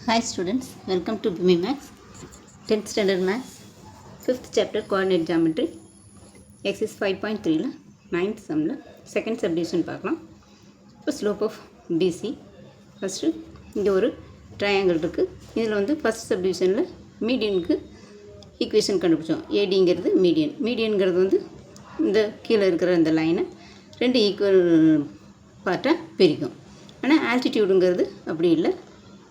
Hi students, welcome to BMI Maths, 10th standard Maths, 5th chapter coordinate geometry, exercise 5.3 9th sum second subdivision பார்க்கலாம். இப்போ slope of BC first இங்கே ஒரு triangle இருக்குது. இதில் வந்து first சப்டிவிஷனில் மீடியனுக்கு equation கண்டுபிடிச்சோம். ஏடிங்கிறது மீடியன்கிறது வந்து இந்த கீழே இருக்கிற இந்த லைனை ரெண்டு ஈக்குவல் பார்ட்டாக பிரிக்கும். ஆனால் ஆல்டிடியூடுங்கிறது அப்படி இல்லை,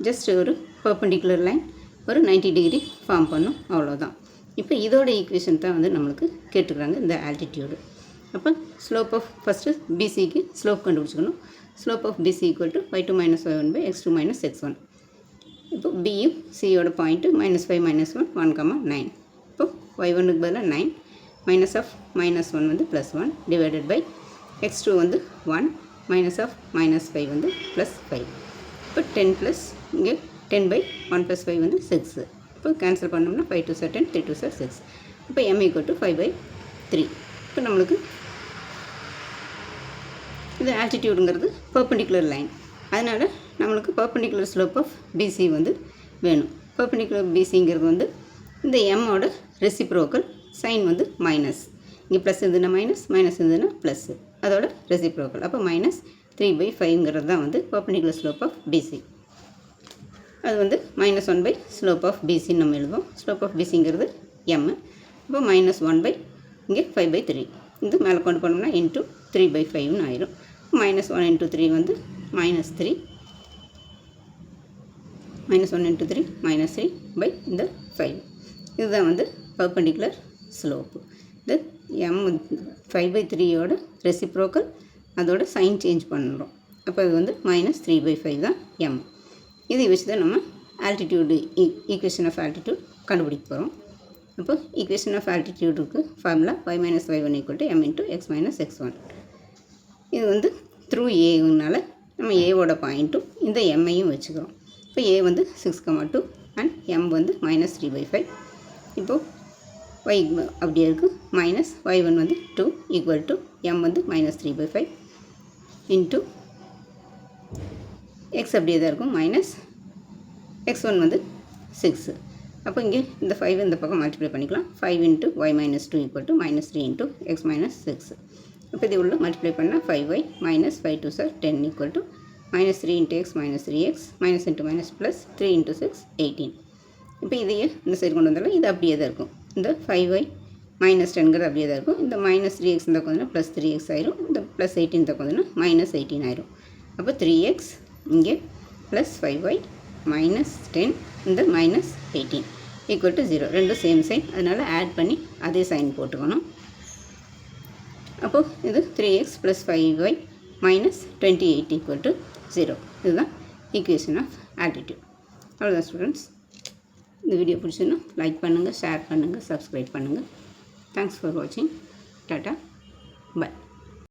ஜஸ்ட் ஒரு பர்பண்டிகுலர் லைன் ஒரு 90 டிகிரி ஃபார்ம் பண்ணும், அவ்வளோதான். இப்போ இதோட ஈக்குவேஷன் தான் வந்து நம்மளுக்கு கேட்டுக்கிறாங்க, இந்த ஆல்டிடியூடு. அப்போ ஸ்லோப் ஆஃப் ஃபஸ்ட்டு பிசிக்கு ஸ்லோப் கண்டுபிடிச்சிக்கணும். Slope of PC equal to y2 - y1 / x2 - x1. இப்போ பியும் சியோட பாயிண்ட்டு -5 - 1 1,9. இப்போ y1க்கு பதிலாக 9 மைனஸ் ஆஃப் -1 வந்து +1 டிவைடட் பை x2 வந்து 1 மைனஸ் ஆஃப் -5 வந்து +5. இப்போ 10 ப்ளஸ் இங்கே 10 பை 1 + 5 வந்து 6. இப்போ கேன்சல் பண்ணோம்னா 5 2 10 3 2 6. இப்போ m = 5/3. இப்போ நம்மளுக்கு இது ஆல்டிடியூடுங்கிறது பர்பண்டிகுலர் லைன், அதனால் நம்மளுக்கு பர்பண்டிகுலர் ஸ்லோப் ஆஃப் பிசி வந்து வேணும். பர்பண்டிகுலர் பிசிங்கிறது வந்து இந்த எம்மோட ரெசிப்ரோக்கல் சைன் வந்து மைனஸ், இங்கே ப்ளஸ் இருந்ததுன்னா மைனஸ் இருந்ததுன்னா ப்ளஸ், அதோட ரெசிப்ரோக்கல். அப்போ -3/5ங்கிறது தான் வந்து பர்பண்டிகுலர் ஸ்லோப் ஆஃப் பிசி. அது வந்து -1 ஸ்லோப் ஆஃப் பிசின்னு நம்ம எழுதுவோம். ஸ்லோப் ஆஃப் பிசிங்கிறது எம். இப்போ -1 இங்கே 5/3. இது மேலே கொண்டு போனோம்னா இன்ட்டு 3/5ன்னு ஆயிரும். -1 × 3 வந்து -3, -1 × 3 -3 இந்த 5. இதுதான் வந்து பர்பண்டிகுலர் ஸ்லோப்பு. இது எம் 5/3யோட ரெசிப்ரோக்கல், அதோட சைன் சேஞ்ச் பண்ணுறோம். அப்போ அது வந்து -3/5 தான் எம். இதை வச்சு தான் நம்ம ஆல்டிடியூடு ஈக்குவேஷன் ஆஃப் ஆல்டிடியூட் கண்டுபிடிக்க போகிறோம். அப்போ ஈக்குவேஷன் ஆஃப் ஆல்டிடியூடுக்கு formula y - y1 = m × x - x1. இது வந்து த்ரூ ஏனால நம்ம ஏவோட பாயிண்ட்டும் இந்த எம்ஐயும் வச்சுக்கிறோம். இப்போ ஏ வந்து 6,2 அண்ட் எம் வந்து -3/5. இப்போது y அப்படியே இருக்குது, -y1 வந்து 2 = m வந்து -3/5 இன்ட்டு எக்ஸ் அப்படியே தான் இருக்கும், -x1 வந்து 6. அப்போ இங்கே இந்த 5 இந்த பக்கம் மல்டிப்ளை பண்ணிக்கலாம். 5 × y - 2 = -3 × x - 6. இப்போ இது உள்ள மல்டிப்ளை பண்ணால் 5y -5 2 = 10 = -3 × x - 3x -× -+3 × 6 18. இப்போ இதையே இந்த சைடு கொண்டு வந்தாலும் இது அப்படியே தான் இருக்கும். இந்த 5y -10ங்கிறது அப்படியே தான் இருக்கும். இந்த -3x இந்த கொஞ்சம் +3x ஆயிரும். இந்த +18 இந்த கொஞ்சம் -18 ஆயிரும். அப்போ 3x இங்கே +5y -10 இந்த -18 = 0. ரெண்டும் சேம் சைன், அதனால் ஆட் பண்ணி அதே சைன் போட்டுக்கணும். அப்போது இது 3x + 5y -28 = 0. இதுதான் ஈக்குவேஷன் ஆஃப் ஆல்டிடியூட். அவ்வளோதான் ஸ்டூடெண்ட்ஸ். இந்த வீடியோ பிடிச்சுன்னா லைக் பண்ணுங்கள், ஷேர் பண்ணுங்கள், சப்ஸ்கிரைப் பண்ணுங்கள். தேங்க்ஸ் ஃபார் வாட்சிங். Tata, by.